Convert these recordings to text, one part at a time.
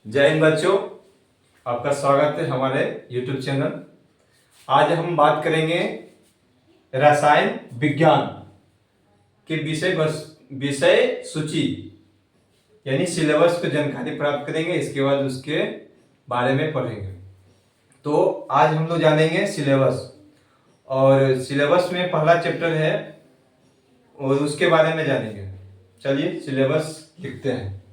जय हिंद बच्चों, आपका स्वागत है हमारे YouTube चैनल। आज हम बात करेंगे रसायन विज्ञान के विषय सूची यानी सिलेबस को जानकारी प्राप्त करेंगे। इसके बाद उसके बारे में पढ़ेंगे। तो आज हम लोग जानेंगे सिलेबस, और सिलेबस में पहला चैप्टर है और उसके बारे में जानेंगे। चलिए सिलेबस लिखते हैं।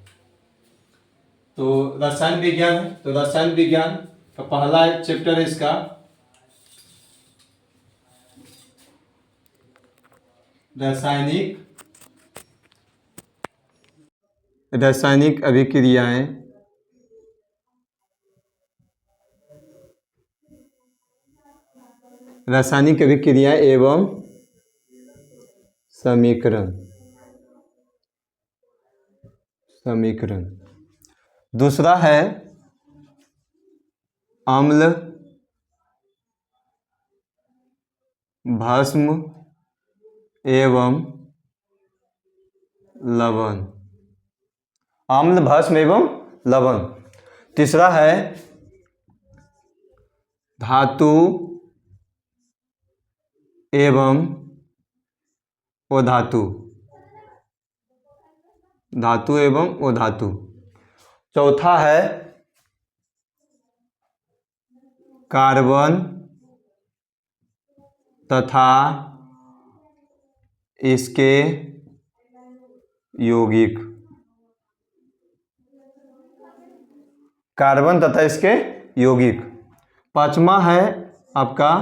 तो रसायन विज्ञान है, तो रसायन विज्ञान का पहला चैप्टर है इसका रासायनिक अभिक्रियाएं। रासायनिक अभिक्रिया एवं समीकरण। दूसरा है अम्ल, भस्म एवं लवण। अम्ल, भस्म एवं लवण। तीसरा है धातु एवं अधातु। धातु एवं अधातु। चौथा है कार्बन तथा इसके यौगिक। कार्बन तथा इसके यौगिक। पांचवा है आपका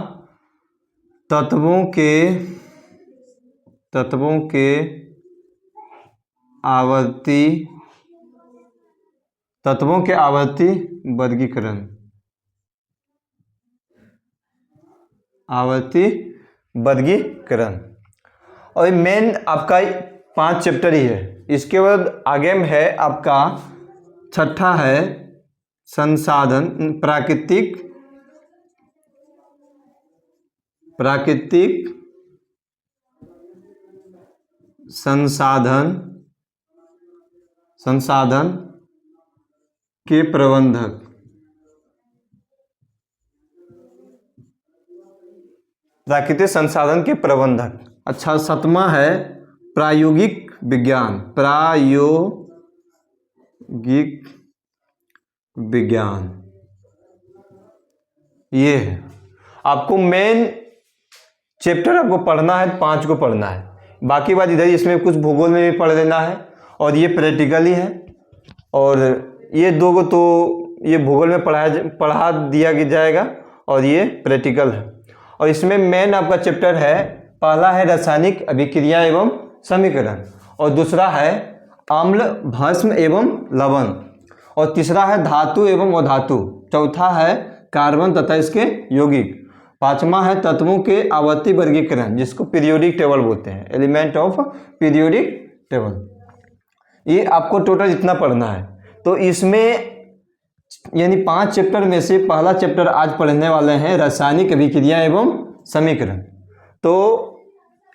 तत्वों के आवर्ती वर्गीकरण। और मेन आपका 5 चैप्टर ही है। इसके बाद आगे में है आपका छठा है संसाधन, प्राकृतिक संसाधन के प्रबंधक। प्राकृतिक संसाधन के प्रबंधक। अच्छा, सातवां है प्रायोगिक विज्ञान। ये है आपको मेन चैप्टर। आपको पढ़ना है 5 को पढ़ना है। बाकी बात इधर इसमें कुछ भूगोल में भी पढ़ लेना है, और ये प्रैक्टिकल ही है। और ये 2 को तो ये भूगोल में पढ़ा दिया जाएगा, और ये प्रैक्टिकल है। और इसमें मेन आपका चैप्टर है, पहला है रासायनिक अभिक्रिया एवं समीकरण, और दूसरा है अम्ल, भस्म एवं लवण, और तीसरा है धातु एवं अधातु। चौथा है कार्बन तथा इसके यौगिक। पांचवा है तत्वों के आवर्ती वर्गीकरण, जिसको पीरियोडिक टेबल बोलते हैं, एलिमेंट ऑफ पीरियोडिक टेबल। ये आपको टोटल इतना पढ़ना है। तो इसमें यानी 5 चैप्टर में से पहला चैप्टर आज पढ़ने वाले हैं रासायनिक अभिक्रिया एवं समीकरण। तो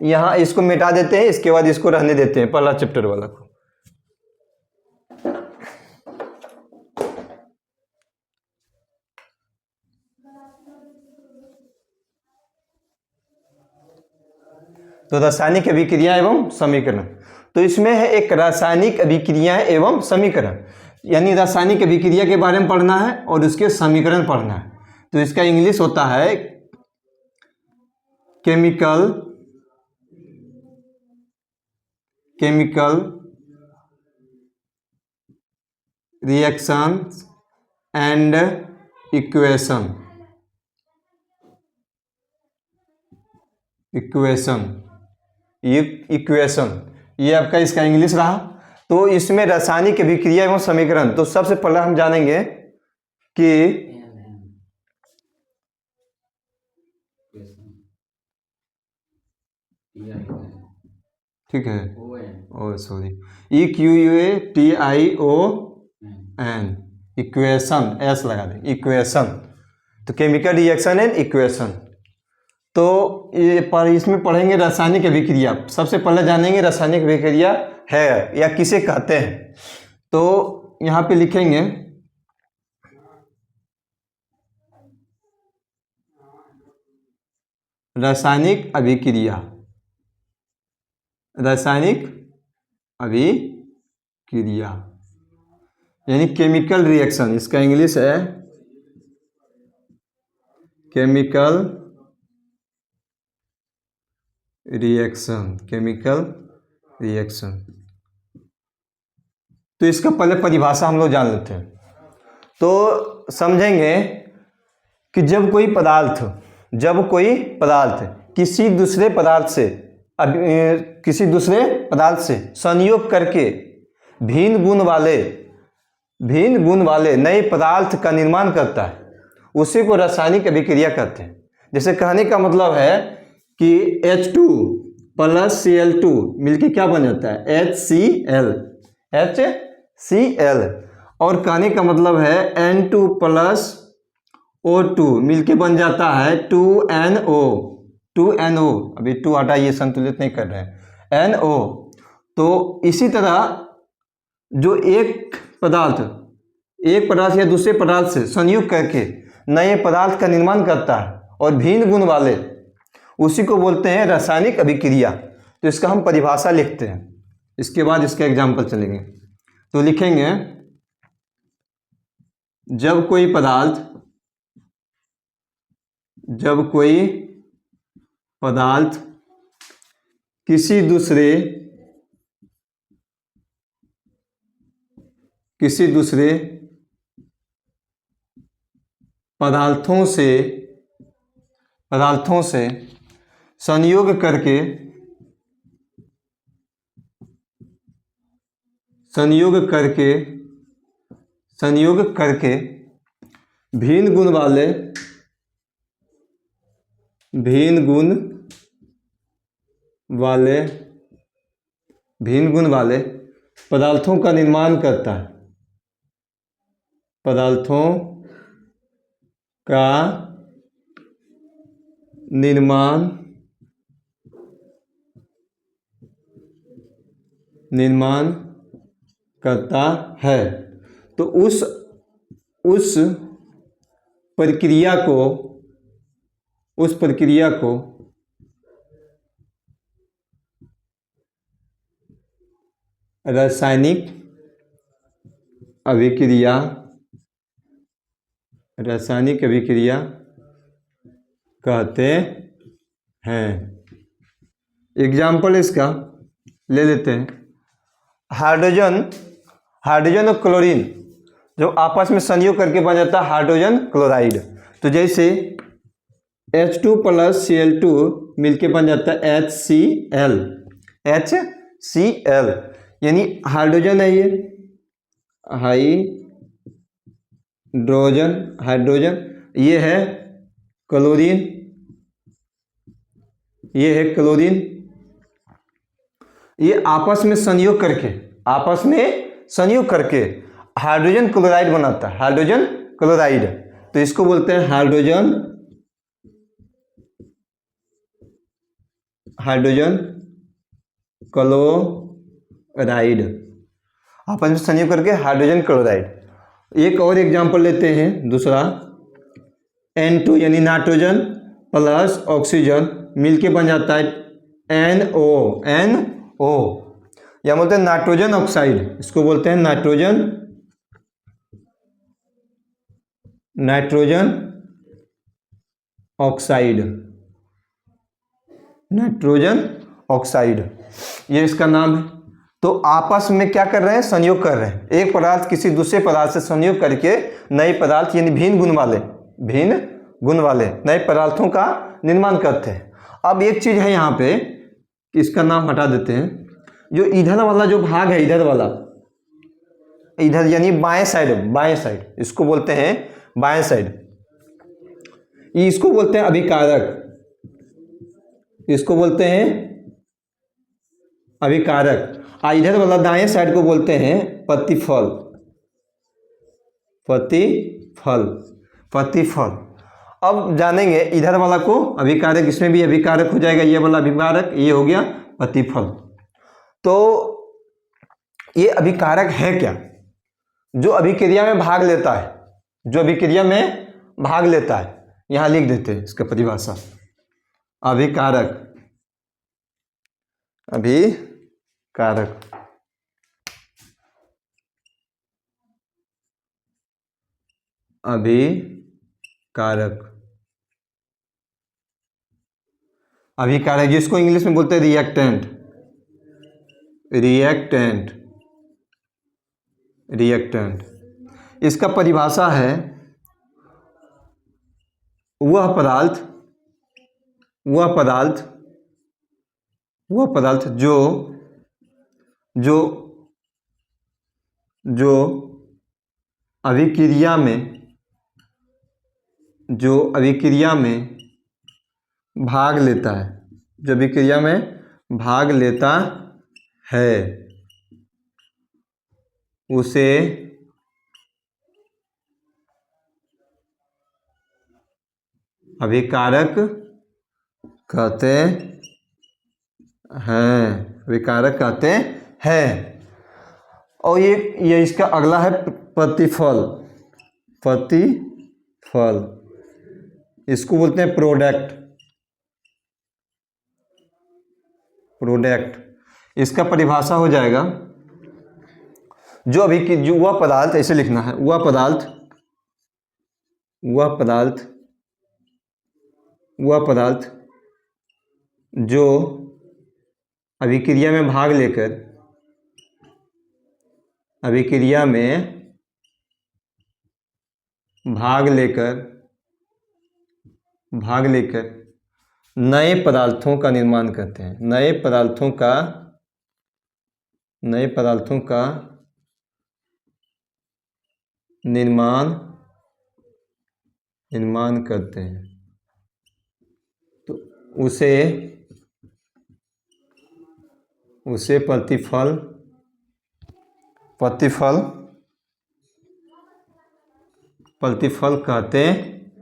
यहाँ इसको मिटा देते हैं, इसके बाद इसको रहने देते हैं, पहला चैप्टर वाला को। तो रासायनिक अभिक्रिया एवं समीकरण, तो इसमें है एक रासायनिक अभिक्रिया एवं समीकरण, यानी रासायनिक अभिक्रिया के बारे में पढ़ना है और उसके समीकरण पढ़ना है। तो इसका इंग्लिश होता है केमिकल रिएक्शन एंड इक्वेशन। ये आपका इसका इंग्लिश रहा। तो इसमें रासायनिक अभिक्रिया एवं समीकरण, तो सबसे पहले हम जानेंगे कि ठीक है, EQUATION, इक्वेशन, एस लगा दें, इक्वेशन। तो केमिकल रिएक्शन एंड इक्वेशन। तो ये पर इसमें पढ़ेंगे रासायनिक अभिक्रिया। सबसे पहले जानेंगे रासायनिक अभिक्रिया है या किसे कहते हैं। तो यहाँ पे लिखेंगे रासायनिक अभिक्रिया, रासायनिक अभिक्रिया यानी केमिकल रिएक्शन, इसका इंग्लिश है केमिकल रिएक्शन, केमिकल रिएक्शन। तो इसका पहले परिभाषा हम लोग जान लेते हैं, तो समझेंगे कि जब कोई पदार्थ किसी दूसरे पदार्थ से संयोग करके भिन्न गुण वाले नए पदार्थ का निर्माण करता है, उसी को रासायनिक अभिक्रिया कहते हैं। जैसे कहने का मतलब है कि H2 प्लस Cl2 मिलके क्या बन जाता है, HCl, और कहने का मतलब है N2 प्लस O2 मिलके बन जाता है 2NO। अभी 2 हटाइए, संतुलित नहीं कर रहे हैं, NO। तो इसी तरह जो एक पदार्थ या दूसरे पदार्थ से संयुक्त करके नए पदार्थ का निर्माण करता है और भिन्न गुण वाले, उसी को बोलते हैं रासायनिक अभिक्रिया। तो इसका हम परिभाषा लिखते हैं, इसके बाद इसका एग्जाम्पल चलेंगे। तो लिखेंगे जब कोई पदार्थ किसी दूसरे पदार्थों से संयोग करके भिन्न गुण वाले पदार्थों का निर्माण करता है, पदार्थों का निर्माण करता है, तो उस प्रक्रिया को रासायनिक अभिक्रिया कहते हैं। एग्जाम्पल इसका ले लेते हैं। हाइड्रोजन और क्लोरीन जो आपस में संयोग करके बन जाता है हाइड्रोजन क्लोराइड। तो जैसे H2 प्लस Cl2 मिलके बन जाता है HCl, यानी हाइड्रोजन है, ये हाइड्रोजन, ये है क्लोरीन, ये आपस में संयोग करके हाइड्रोजन क्लोराइड बनाता है, हाइड्रोजन क्लोराइड। तो इसको बोलते हैं हाइड्रोजन क्लोराइड, आपस में संयोग करके हाइड्रोजन क्लोराइड। एक और एग्जांपल लेते हैं, दूसरा N2 यानी नाइट्रोजन प्लस ऑक्सीजन मिलके बन जाता है NO, या बोलते हैं नाइट्रोजन ऑक्साइड, इसको बोलते हैं नाइट्रोजन ऑक्साइड, ये इसका नाम है। तो आपस में क्या कर रहे हैं, संयोग कर रहे हैं। एक पदार्थ किसी दूसरे पदार्थ से संयोग करके नए पदार्थ यानी भिन्न गुण वाले नए पदार्थों का निर्माण करते हैं। अब एक चीज है यहाँ पे, इसका नाम हटा देते हैं। जो इधर वाला जो भाग है, इधर यानी बाएं साइड, इसको बोलते हैं बाएं साइड, इसको बोलते हैं अभिकारक, इधर वाला दाएं साइड को बोलते हैं प्रतिफल। अब जानेंगे इधर वाला को अभिकारक, इसमें भी अभिकारक हो जाएगा, ये वाला अभिकारक, ये हो गया प्रतिफल। तो ये अभिकारक है क्या, जो अभिक्रिया में भाग लेता है, यहाँ लिख देते हैं इसका परिभाषा। अभिकारक, अभिकारक, अभिकारक, अभिकारक जिसको इंग्लिश में बोलते हैं रिएक्टेंट, रिएक्टेंट, रिएक्टेंट। इसका परिभाषा है वह पदार्थ, वह पदार्थ, वह पदार्थ जो जो जो अभिक्रिया में, जो अभिक्रिया में भाग लेता है, जो अभिक्रिया में भाग लेता है उसे अभिकारक कहते हैं, अभिकारक कहते हैं। और ये इसका अगला है प्रतिफल, प्रतिफल, इसको बोलते हैं प्रोडक्ट, प्रोडक्ट। इसका परिभाषा हो जाएगा जो वह पदार्थ, ऐसे लिखना है, वह पदार्थ, वह पदार्थ, वह पदार्थ जो अभिक्रिया में भाग लेकर, अभिक्रिया में भाग लेकर नए पदार्थों का निर्माण करते हैं, नए पदार्थों का निर्माण करते हैं, तो उसे प्रतिफल कहते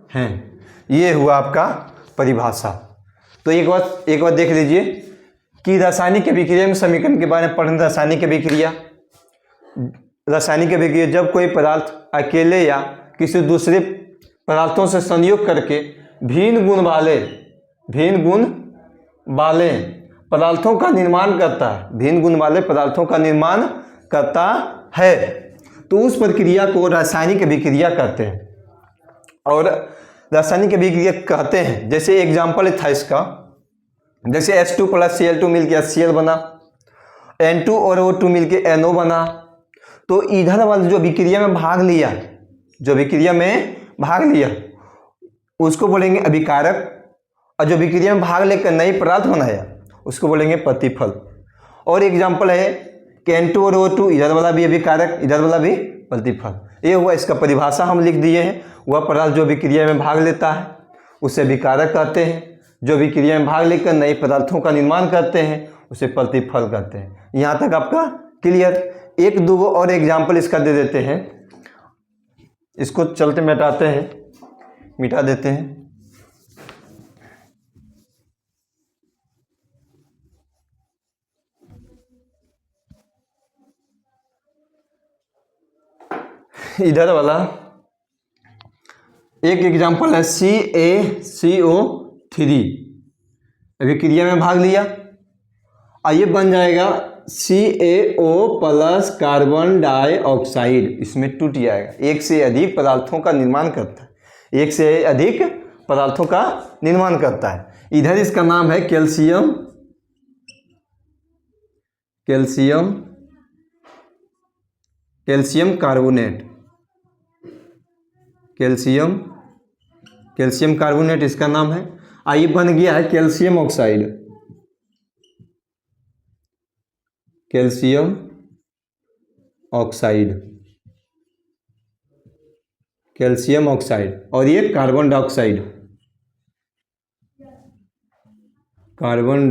हैं। ये हुआ आपका परिभाषा। तो एक बार देख लीजिए कि रासायनिक अभिक्रिया में समीकरण के बारे में पढ़ें। रासायनिक अभिक्रिया, रासायनिक अभिक्रिया जब कोई पदार्थ अकेले या किसी दूसरे पदार्थों से संयोग करके भिन्न गुण वाले पदार्थों का निर्माण करता है, भिन्न गुण वाले पदार्थों का निर्माण करता है, तो उस प्रक्रिया को रासायनिक अभिक्रिया कहते हैं। और रासायनिक अभिक्रिया कहते हैं, जैसे एग्जाम्पल था इसका, जैसे H2 + Cl2 मिलकर HCl बना, N2 और O2 मिलकर NO बना। तो इधर वाले जो अभिक्रिया में भाग लिया, जो अभिक्रिया में भाग लिया उसको बोलेंगे अभिकारक, और जो अभिक्रिया में भाग लेकर नई पदार्थ बनाया उसको बोलेंगे प्रतिफल। और एग्जाम्पल है कि N2 और O2, इधर वाला भी अभिकारक, इधर वाला भी प्रतिफल। ये हुआ, इसका परिभाषा हम लिख दिए हैं। वह पदार्थ जो अभिक्रिया में भाग लेता है उसे अभिकारक कहते हैं, जो अभिक्रिया में भाग लेकर नए पदार्थों का निर्माण करते हैं उसे प्रतिफल कहते हैं। यहाँ तक आपका क्लियर। एक दो और एग्जाम्पल इसका दे देते हैं, इसको चलते मिटा देते हैं। इधर वाला एक एग्जाम्पल है CaCO3, अभिक्रिया में भाग लिया, ये बन जाएगा CaO+ कार्बन डाइऑक्साइड। इसमें टूट जाएगा, एक से अधिक पदार्थों का निर्माण करता है, एक से अधिक पदार्थों का निर्माण करता है। इधर इसका नाम है calcium, calcium carbonate, calcium carbonate इसका नाम है। ये बन गया है calcium oxide, calcium oxide, calcium oxide. और ये कार्बन डाइऑक्साइड, कार्बन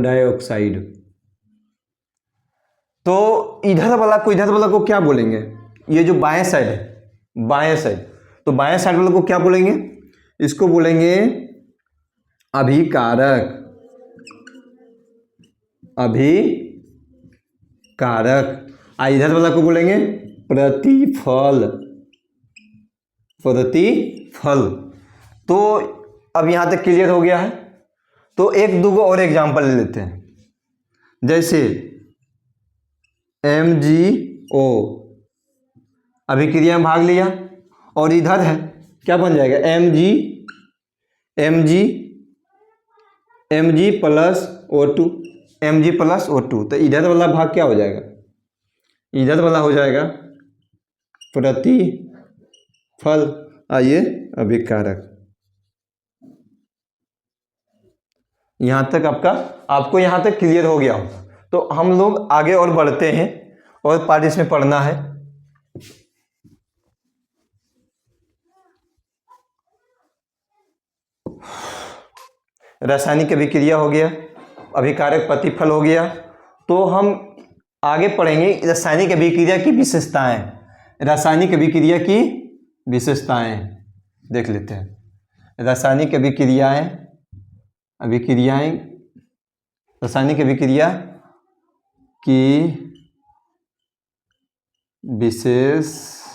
डाइऑक्साइड। तो इधर वाला को क्या बोलेंगे? ये जो बाएं साइड है, बाएं साइड, तो बाएं साइड वाले को क्या बोलेंगे? इसको बोलेंगे अभिकारक, इधर वाला को बोलेंगे प्रतिफल, प्रतिफल। तो अब यहाँ तक क्लियर हो गया है। तो एक दो और एग्जाम्पल ले लेते हैं, जैसे MgO अभिक्रिया में भाग लिया और इधर है, क्या बन जाएगा, Mg plus O2, Mg plus O2। तो इधर वाला भाग क्या हो जाएगा, इधर वाला हो जाएगा प्रतिफल। आइए अभिकारक। यहाँ तक आपको यहाँ तक क्लियर हो गया होगा। तो हम लोग आगे और बढ़ते हैं और पार्ट इसमें पढ़ना है। रासायनिक अभिक्रिया हो गया, अभिकारक प्रतिफल हो गया। तो हम आगे पढ़ेंगे रासायनिक अभिक्रिया की विशेषताएं। रासायनिक अभिक्रिया की विशेषताएं देख लेते हैं। रासायनिक रासायनिक अभिक्रिया की विशेषताएं।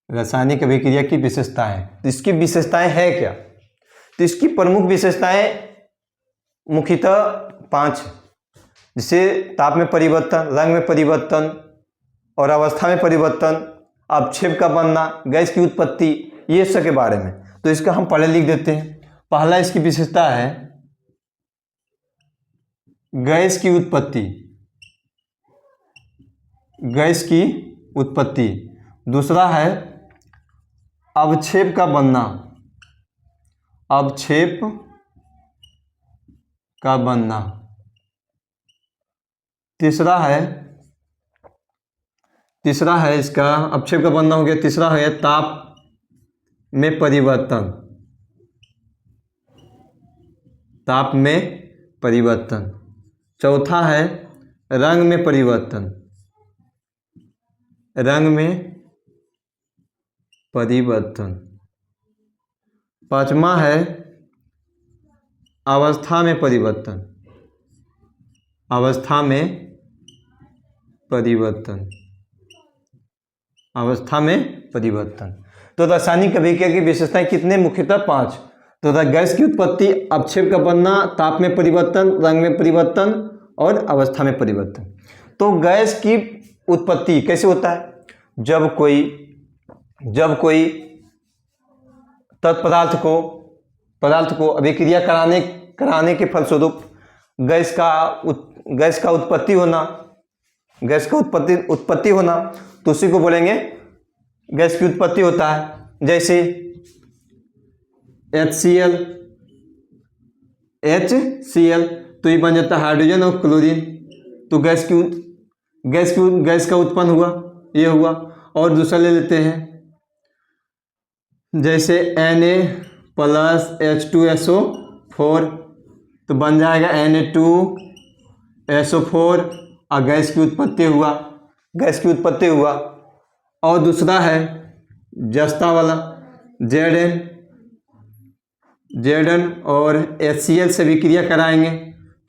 रासायनिक अभिक्रिया की विशेषताएं, तो इसकी विशेषताएं है क्या, तो इसकी प्रमुख विशेषताएं मुख्यतः 5, जैसे ताप में परिवर्तन, रंग में परिवर्तन और अवस्था में परिवर्तन, अवक्षेप का बनना, गैस की उत्पत्ति, ये सब के बारे में। तो इसका हम पहले लिख देते हैं। पहला इसकी विशेषता है गैस की उत्पत्ति, गैस की उत्पत्ति। दूसरा है अवक्षेप का बनना, अवक्षेप का बनना। तीसरा है इसका अवक्षेप का बनना हो गया। तीसरा है ताप में परिवर्तन, ताप में परिवर्तन। चौथा है रंग में परिवर्तन, रंग में परिवर्तन। पांचवा है अवस्था में परिवर्तन, अवस्था में परिवर्तन, अवस्था में परिवर्तन। तो रासायनिक अभिक्रिया की विशेषताएं कितने, मुख्यतः 5। तो गैस की उत्पत्ति, अवक्षेप का बनना, ताप में परिवर्तन, रंग में परिवर्तन और अवस्था में परिवर्तन। तो गैस की उत्पत्ति कैसे होता है, जब कोई तत्पदार्थ को अभिक्रिया कराने के फलस्वरूप गैस का उत्पत्ति होना, तो उसी को बोलेंगे गैस की उत्पत्ति होता है। जैसे HCl, तो ये बन जाता है हाइड्रोजन और क्लोरीन। तो गैस का उत्पन्न हुआ, ये हुआ। और दूसरा ले लेते हैं, जैसे Na प्लस H2SO4, तो बन जाएगा Na2SO4 और गैस की उत्पत्ति हुआ। और दूसरा है जस्ता वाला Zn और HCl से विक्रिया कराएंगे,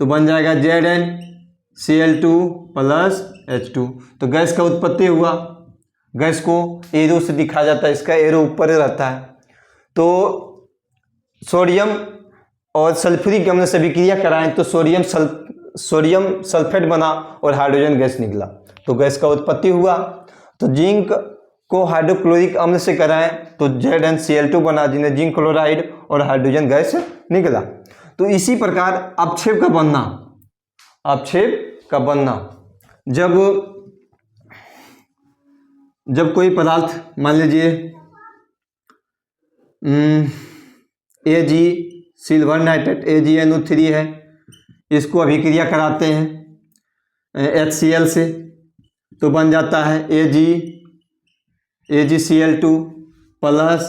तो बन जाएगा ZnCl2 प्लस H2। तो गैस का उत्पत्ति हुआ। गैस को एरो से दिखा जाता है, इसका एरो ऊपर रहता है। तो सोडियम और सल्फ्यूरिक अम्ल से विक्रिया कराएं तो सोडियम सल्फेट बना और हाइड्रोजन गैस निकला, तो गैस का उत्पत्ति हुआ। तो जिंक को हाइड्रोक्लोरिक अम्ल से कराएं तो ZnCl2 बना, जिन्हें जिंक क्लोराइड और हाइड्रोजन गैस निकला। तो इसी प्रकार अवक्षेप का बनना, जब कोई पदार्थ, मान लीजिए Ag सिल्वर नाइट्रेट AgNO3 है, इसको अभिक्रिया कराते हैं HCl से, तो बन जाता है AgCl2 प्लस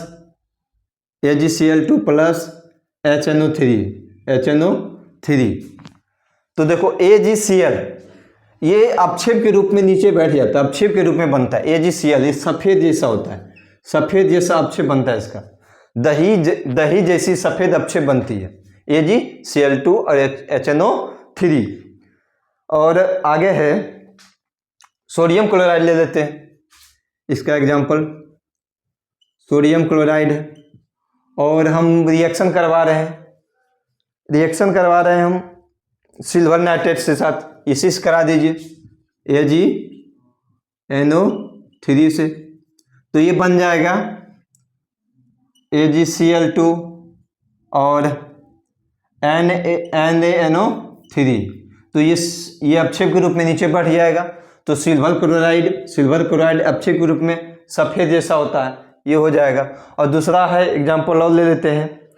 HNO3। तो देखो AgCl ये अवक्षेप के रूप में नीचे बैठ जाता है, अवक्षेप के रूप में बनता है। AgCl ये सफ़ेद जैसा होता है, सफ़ेद जैसा अवक्षेप बनता है इसका, दही जैसी सफ़ेद अवक्षेप बनती है AgCl2 और HNO3। और आगे है सोडियम क्लोराइड ले लेते हैं। इसका एग्जाम्पल सोडियम क्लोराइड है। और हम रिएक्शन करवा रहे हैं हम सिल्वर नाइट्रेट के साथ, इसी से करा दीजिए AgNO3 से, तो ये बन जाएगा AgCl2 और NaNO3। तो ये अपक्षेप के रूप में नीचे बढ़ जाएगा। तो सिल्वर क्लोराइड अपक्षेप के रूप में सफ़ेद जैसा होता है, ये हो जाएगा। और दूसरा है एग्जाम्पल और ले लेते हैं,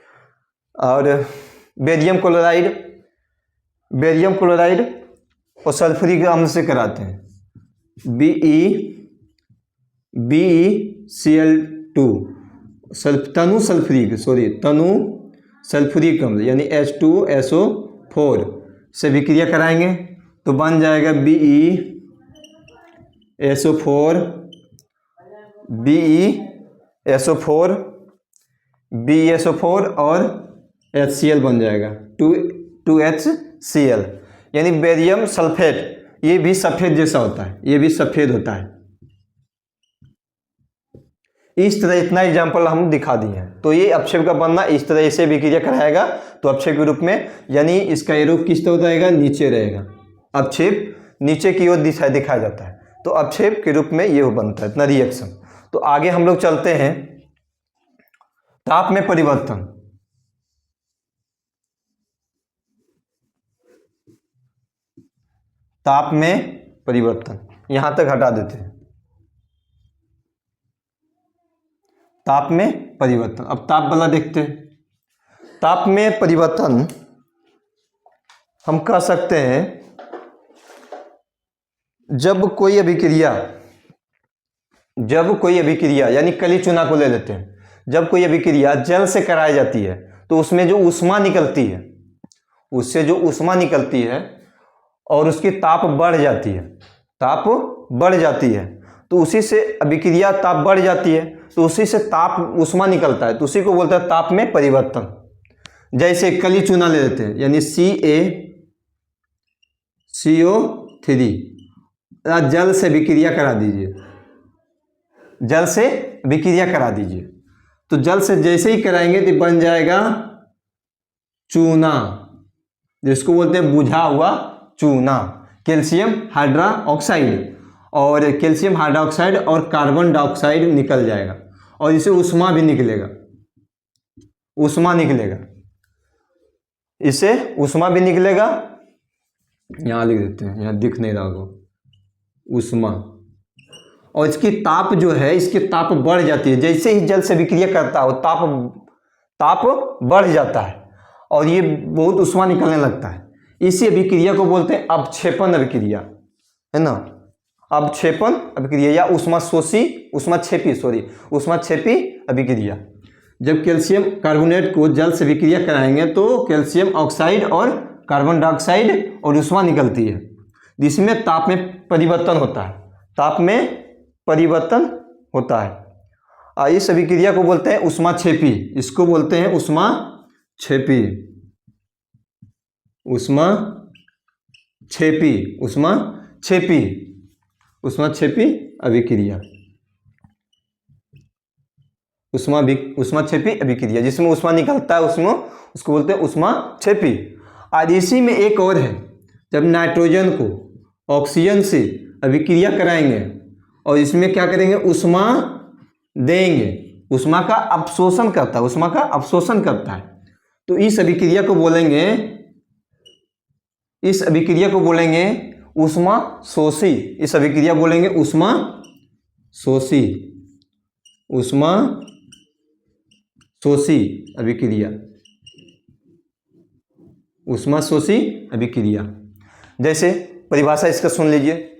और बेरियम क्लोराइड और सल्फ्यूरिक अम्ल से कराते हैं BeCl2 तनु सल्फ्यूरिक अम्ल यानी H2SO4 से विक्रिया कराएंगे तो बन जाएगा BeSO4 और HCl बन जाएगा 2HCl, यानी बेरियम सल्फेट। ये भी सफ़ेद जैसा होता है, ये भी सफ़ेद होता है। इस तरह इतना एग्जाम्पल हम दिखा दिए हैं। तो ये अपक्षेप का बनना इस तरह से विक्रिया कराएगा तो अपक्षेप के रूप में, यानी इसका एरो किस तरह रहेगा, नीचे रहेगा। अपक्षेप नीचे की ओर दिखाया जाता है, तो अपक्षेप के रूप में ये बनता है इतना रिएक्शन। तो आगे हम लोग चलते हैं ताप में परिवर्तन। ताप में परिवर्तन यहां तक हटा देते हैं। ताप में परिवर्तन, अब ताप वाला देखते हैं। ताप में परिवर्तन हम कह सकते हैं जब कोई अभिक्रिया यानी कली चूना को ले लेते हैं, जब कोई अभिक्रिया जल से कराई जाती है तो उसमें जो ऊष्मा निकलती है, उससे जो ऊष्मा निकलती है और उसकी ताप बढ़ जाती है, तो उसी से अभिक्रिया ताप बढ़ जाती है, तो उसी से ताप ऊष्मा निकलता है, तो उसी को बोलते हैं ताप में परिवर्तन। जैसे कली चूना ले लेते हैं यानी CaCO3, जल से विक्रिया करा दीजिए, तो जल से जैसे ही कराएंगे तो बन जाएगा चूना, जिसको बोलते हैं बुझा हुआ चूना, कैल्शियम हाइड्रोक्साइड, और कैल्शियम हाइड्रोक्साइड और कार्बन डाइऑक्साइड निकल जाएगा, और इसे ऊष्मा भी निकलेगा, यहाँ लिख देते हैं, यहाँ दिख नहीं रहा होगा, ऊष्मा। और इसकी ताप जो है, इसकी ताप बढ़ जाती है, जैसे ही जल से विक्रिया करता हो ताप बढ़ जाता है और ये बहुत ऊष्मा निकलने लगता है। इसी अभिक्रिया को बोलते हैं अवक्षेपण अभिक्रिया, है ना, अवक्षेपण अभिक्रिया या ऊष्माक्षेपी अभिक्रिया। जब कैल्शियम कार्बोनेट को जल से विक्रिया कराएंगे तो कैल्शियम ऑक्साइड और कार्बन डाइऑक्साइड और ऊष्मा निकलती है, जिसमें ताप में परिवर्तन होता है। इस अभिक्रिया को बोलते हैं ऊष्माक्षेपी, इसको बोलते हैं ऊष्माक्षेपी अभिक्रिया, ऊष्माक्षेपी अभिक्रिया जिसमें ऊष्मा निकलता है, उसको बोलते हैं ऊष्माक्षेपी। आज इसी में एक और है, जब नाइट्रोजन को ऑक्सीजन से अभिक्रिया कराएंगे और इसमें क्या करेंगे, ऊष्मा देंगे, ऊष्मा का अवशोषण करता है, तो इस अभिक्रिया को बोलेंगे ऊष्मा शोषी, इस अभिक्रिया बोलेंगे ऊष्मा शोषी अभिक्रिया। जैसे परिभाषा इसका सुन लीजिए,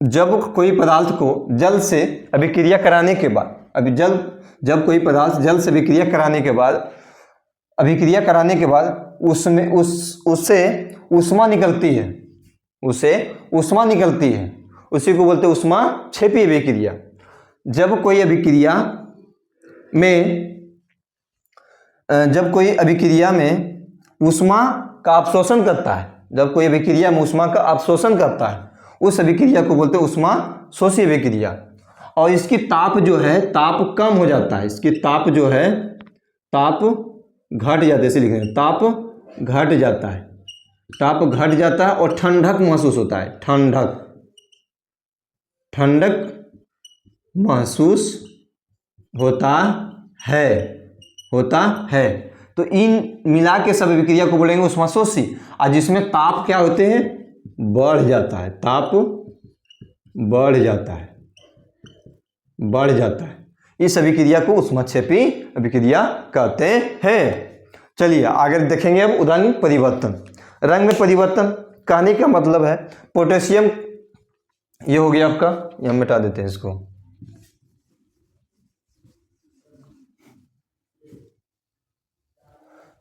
जब कोई पदार्थ को जल से अभिक्रिया कराने के बाद, जब कोई पदार्थ जल से अभिक्रिया कराने के बाद उसमें उससे ऊष्मा निकलती है, उसी को बोलते हैं ऊष्माक्षेपी अभिक्रिया। जब कोई अभिक्रिया में ऊष्मा का अवशोषण करता है, उस अभिक्रिया को बोलते हैं उष्मा शोषी अभिक्रिया। और इसकी ताप जो है, ताप कम हो जाता है, इसकी ताप जो है, ताप घट जाता है, इसे लिख रहे हैं, ताप घट जाता है, ताप घट जाता है और ठंडक महसूस होता है, ठंडक, ठंडक महसूस होता है, होता है। तो इन मिला के सब अभिक्रिया को बोलेंगे उष्माशोषी। और जिसमें ताप क्या होते हैं, बढ़ जाता है, ताप बढ़ जाता है, बढ़ जाता है। इस अभिक्रिया को उष्माक्षेपी अभिक्रिया कहते हैं। चलिए आगे देखेंगे अब रंग परिवर्तन। रंग में परिवर्तन कहने का मतलब है पोटेशियम, ये हो गया आपका, यहाँ मिटा देते हैं इसको,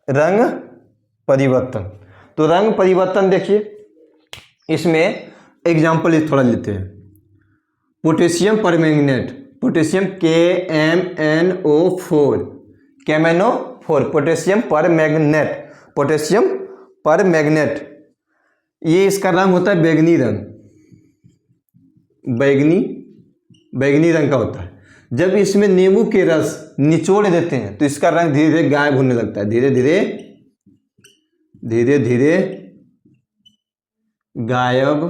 रंग परिवर्तन। तो रंग परिवर्तन देखिए, इसमें एग्जाम्पल थोड़ा लेते हैं। Potassium permanganate, potassium KMnO4, KMnO4, potassium permanganate, potassium permanganate, ये इसका रंग होता है बैगनी रंग, बैगनी, बैगनी रंग का होता है। जब इसमें नींबू के रस निचोड़ देते हैं तो इसका रंग धीरे धीरे गायब होने लगता है, धीरे धीरे, धीरे धीरे गायब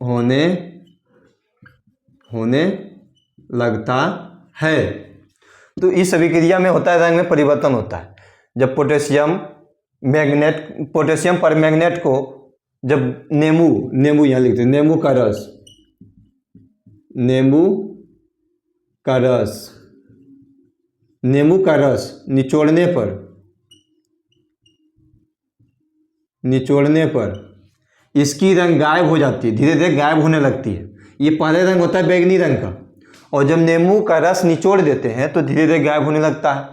होने लगता है। तो इस अभिक्रिया में होता है, रंग में परिवर्तन होता है। जब पोटेशियम मैग्नेट, पोटेशियम परमैंगनेट को जब नींबू यहाँ लिखते हैं, नींबू का रस, नींबू का रस, नींबू का रस निचोड़ने पर इसकी रंग गायब हो जाती है, धीरे धीरे गायब होने लगती है। ये पहले रंग होता है बैगनी रंग का, और जब नींबू का रस निचोड़ देते हैं तो धीरे धीरे गायब होने लगता है।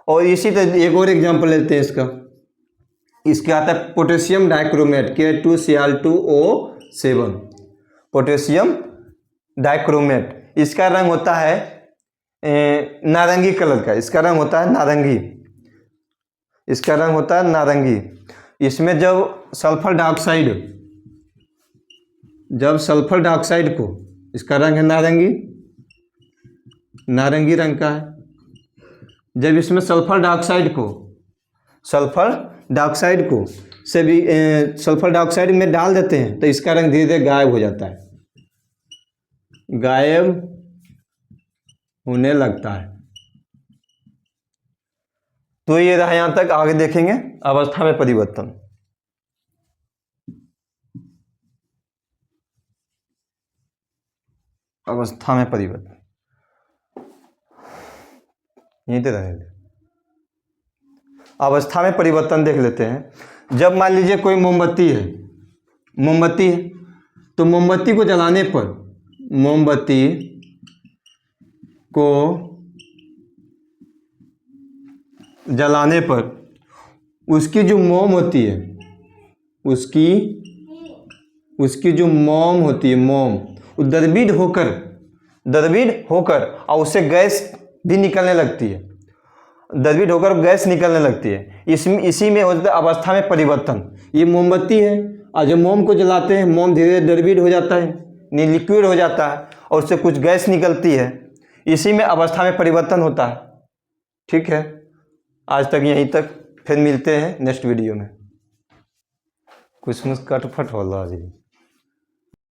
और इसी तरह एक और एग्जांपल लेते हैं इसका, इसके आता है potassium dichromate, K2Cl2O7, potassium dichromate, इसका रंग होता है नारंगी कलर का, इसका रंग होता है नारंगी, इसका रंग होता है नारंगी। इसमें जब सल्फर डाइऑक्साइड, जब सल्फर डाइऑक्साइड को, इसका रंग है नारंगी, नारंगी रंग का है। जब इसमें सल्फर डाइऑक्साइड को से भी सल्फर डाइऑक्साइड में डाल देते हैं तो इसका रंग धीरे धीरे गायब हो जाता है, गायब होने लगता है। तो ये रहा यहां तक। आगे देखेंगे अवस्था में परिवर्तन। अवस्था में परिवर्तन यहीं पे रहेंगे। अवस्था में परिवर्तन देख लेते हैं। जब मान लीजिए कोई मोमबत्ती है, मोमबत्ती है, तो मोमबत्ती को जलाने पर, मोमबत्ती को जलाने पर उसकी जो मोम होती है, उसकी जो मोम होती है, मोम, वो द्रवित होकर और उससे गैस भी निकलने लगती है, द्रवित होकर गैस निकलने लगती है। इसी में होता है अवस्था में परिवर्तन। ये मोमबत्ती है और जब मोम को जलाते हैं, मोम धीरे धीरे द्रवित हो जाता है, लिक्विड हो जाता है और उससे कुछ गैस निकलती है, इसी में अवस्था में परिवर्तन होता है। ठीक है, आज तक यहीं तक, फिर मिलते हैं नेक्स्ट वीडियो में। कुछ कटफट हो रहा है।